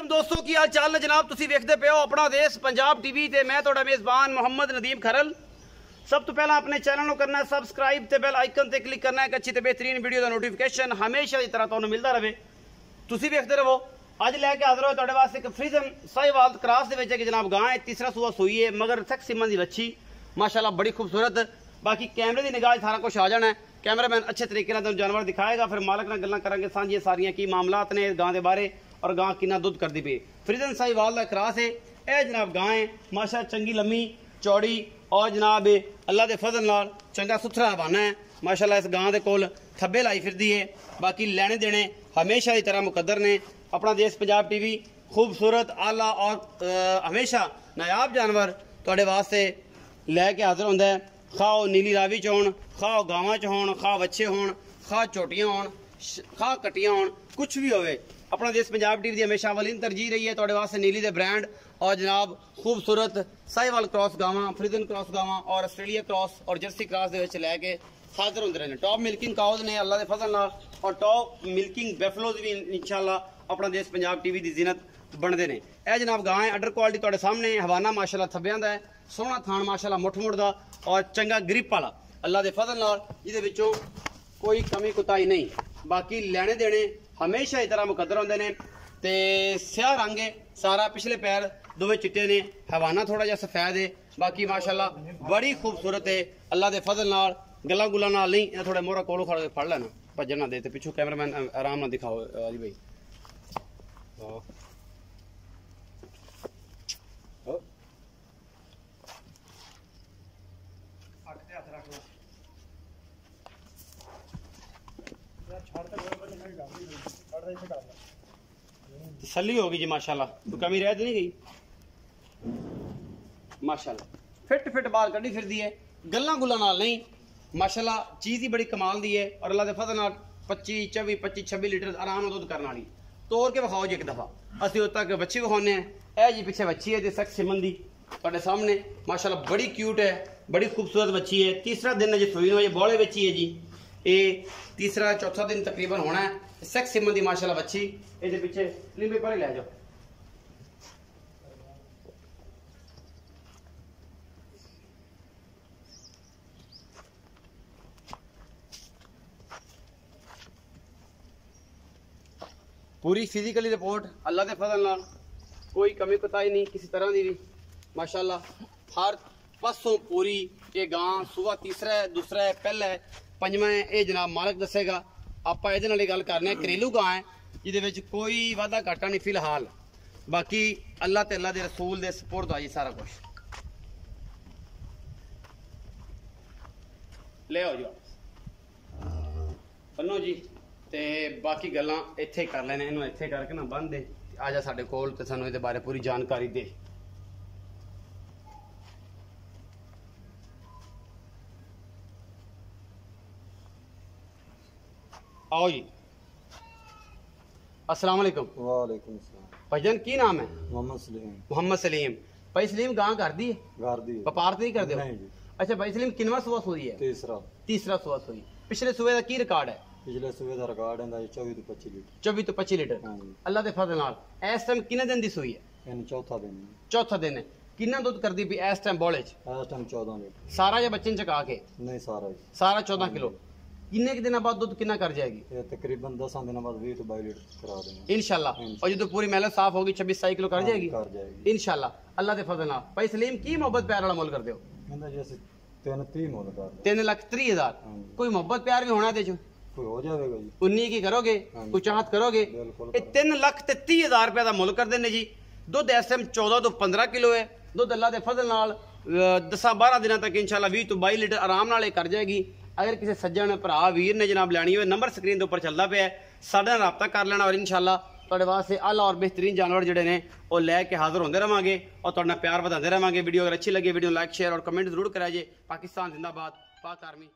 वालेकुम दोस्तों की हाल चाल ने जनाब तुसी वेखदे पे हो अपना देश पंजाब टीवी ते मैं तुहाडा मेज़बान मोहम्मद नदीम खरल। सब तो पहला अपने चैनल को करना है सबसक्राइब ते बेल आइकन ते क्लिक करना है कि अच्छी ते बेहतरीन वीडियो का नोटिफिकेशन हमेशा की तरह तुहानू मिलता रहे। तुसी वेखदे रहो। अज लैके हाजिर हो तुहाडे वास्ते एक फ्रीजन साहिवाल क्रॉस दे विच है कि जनाब गां है, तीसरा सूआ सूई है मगर सेक्स सिमन दी बच्ची माशाल्लाह बड़ी खूबसूरत। बाकी कैमरे की निगाह सारा कुछ आ जाना है। कैमरामैन अच्छे तरीके से जानवर दिखाएगा, फिर मालक नाल गल्लां करांगे सांझियां सारियां की मामलात ने गां दे बारे और गां कितना दुध करती पई। फ्रीजन साहिवाल दा क्रॉस है यह जनाब गां है माशा चंगी लम्मी चौड़ी और जनाब अल्लाह के फजल नाल चंगा सुथरा हवाना है माशाल्लाह। इस गां दे कोल थब्बे लाई फिरदी है। बाकी लेने देने हमेशा की तरह मुकद्दर ने। अपना देश पंजाब टीवी खूबसूरत आला और हमेशा नायाब जानवर तुहाडे वास्ते लैके हाजिर होंदा है। खाओ नीली रावी च होण, खाओ गावां च होण, खा बच्चे होण, खा चोटियां होण, खा कट्टियां होण, कुछ भी होवे अपना देश पंजाब टीवी की हमेशा अवलीन तरजीह रही है तुहाडे वास्ते नीली दे ब्रांड और जनाब खूबसूरत साहिवाल क्रॉस गावां, फ्रीजन क्रॉस गावां और ऑस्ट्रेलिया क्रॉस और जर्सी क्रॉस दे विच लैके हाजिर होंदे रहे। टॉप मिल्किंग काउज ने अल्लाह दे फजल नाल और टॉप मिल्किंग बैफलोज भी इंशाल्लाह अपना देश पंजाब टीवी की जिनत बनते हैं। यह जनाब गां है अडर क्वालिटी तुहाडे सामने हवाना माशाल्लाह थब्बियां दा है, सोहना थान माशाल्लाह मुठ मुठ दा और चंगा ग्रिप वाला अल्लाह के फजल नाल इहदे विचों कोई कमी कुताही नहीं। बाकी लेने देने हमेशा इस तरह मुकद्दर होंदे ने ते स्याह रंग है सारा, पिछले पैर दोवें चिट्टे ने, हवाना थोड़ा जिहा सफेद है। बाकी माशाल्लाह बड़ी खूबसूरत है अल्लाह के फजल नाल। गल्लां गुल्लां नाल नहीं, इन्हां थोड़ा मोहरा कोलों खड़ के फड़ लेना, भज्जन ना दे ते पिछों कैमरामैन आराम ना दिखाओ अली भाई। तसल्ली होगी जी माशाल्लाह, तो कमी रह तो नहीं गई माशाल्लाह। फिट फिट बाल कड्डी फिरदी है, गल्लां गुल्लां नाल नहीं माशाल्लाह। चीज़ ही बड़ी कमाल दी है और अल्लाह के फजल नाल 25 24 25 26 लीटर आराम नाल दुध करने वाली। तोड़ के विखाओ जी एक दफ़ा, असीं उद तक बच्ची विखाने हैं। यह जी पिछे बच्ची है सेक्स सिमन दी तुहाडे सामने माशाल्लाह बड़ी क्यूट है, बड़ी खूबसूरत बच्ची है। तीसरा दिन है जी सूई नूं, बौले बच्ची है जी, ये तीसरा चौथा दिन तकरीबन होना है। सेक्स सिमन दी माशाल्लाह बच्ची ये पिछे लिंबे पर लै जाओ। पूरी फिजिकली रिपोर्ट अल्लाह के फजल नाल कोई कमी कोताही नहीं किसी तरह की भी माशाल्लाह। हर पासों पूरी ये गां सुबह तीसरा है, दूसरा है, पहला है, पंजवा है, ये जनाब मालक दसेगा। आप ये नाल गल करने घरेलू गां है जिहदे कोई वाधा घाटा नहीं फिलहाल। बाकी अल्लाह ते अल्लाह के रसूल के सपुर्द आ जी सारा कुछ। ले आओ जी बनो जी ते बाकी गल्लां इत्थे कर लेने, इन्हूं इत्थे करके ना बंद दे आ जा साडे कोल ते सानूं इहदे बारे पूरी जानकारी दे। आओ जी। अस्सलाम वालेकुम। वालेकुम सलाम। भाईजान की नाम है? मोहम्मद सलीम। मोहम्मद सलीम। भाई सलीम गां कर दी है? घर दी। व्यापार तो नहीं कर दे? नहीं जी। अच्छा भाई सलीम किनवा सुबह सूई है? तीसरा। तीसरा सुबह सूई। पिछले सुबह का की रिकॉर्ड है? पिछले सुबह का रिकॉर्ड है 24 तो 25 लीटर। 24 तो 25 लीटर। हाँ जी। अल्लाह के फजल नाल इस टाइम किन्ने दिन दी सूई है? इन चौथा दिन है। चौथा दिन है। किन्ना दुध करदी पई इस टाइम बौले च? इस टाइम 14 लीटर। सारा या बच्चे चका के? नहीं सारा ही। सारा 14 किलो। किन्ने के दिनों बाद दुध कितना कर जाएगी? ये तकरीबन 10 दिनों बाद 20 तो 22 लीटर करा देंगे इंशाल्लाह। और जो पूरी मेहनत साफ होगी 26-27 किलो कर जाएगी? कर जाएगी इंशाल्लाह अल्लाह के फजल नाल। भाई सलीम की मोहब्बत प्यार वाला मोल कर दो? कहंदा जैसे 3 मोल कर 3,30,000। कोई मोहब्बत प्यार भी होना दे जो कोई हो जाएगा जी। 19 की करोगे? कोई चाहत करोगे? ये 3,30,000 रुपए का मुल कर देने जी। दुध इस टाइम 14 तो 15 किलो है। दुध अल्लाह के फजल नाल 10-12 दिनों तक इंशाल्लाह 20 तो 22 लीटर आराम नाल कर जाएगी। अगर किसी सज्जन भरा वीर ने जनाब लैनी हो नंबर स्क्रीन के उपर चलता पे है, साडे नाल राबता कर लेना और इंशाल्लाह तुहाडे वास्ते आला और बेहतरीन जानवर जिहड़े ने वो लैके हाजिर होंदे रहांगे और तुहाडे नाल प्यार वधांदे रहांगे। वीडियो अगर अच्छी लगे वीडियो लाइक शेयर और कमेंट जरूर कराइए। पाकिस्तान जिंदाबाद, पाक आर्मी।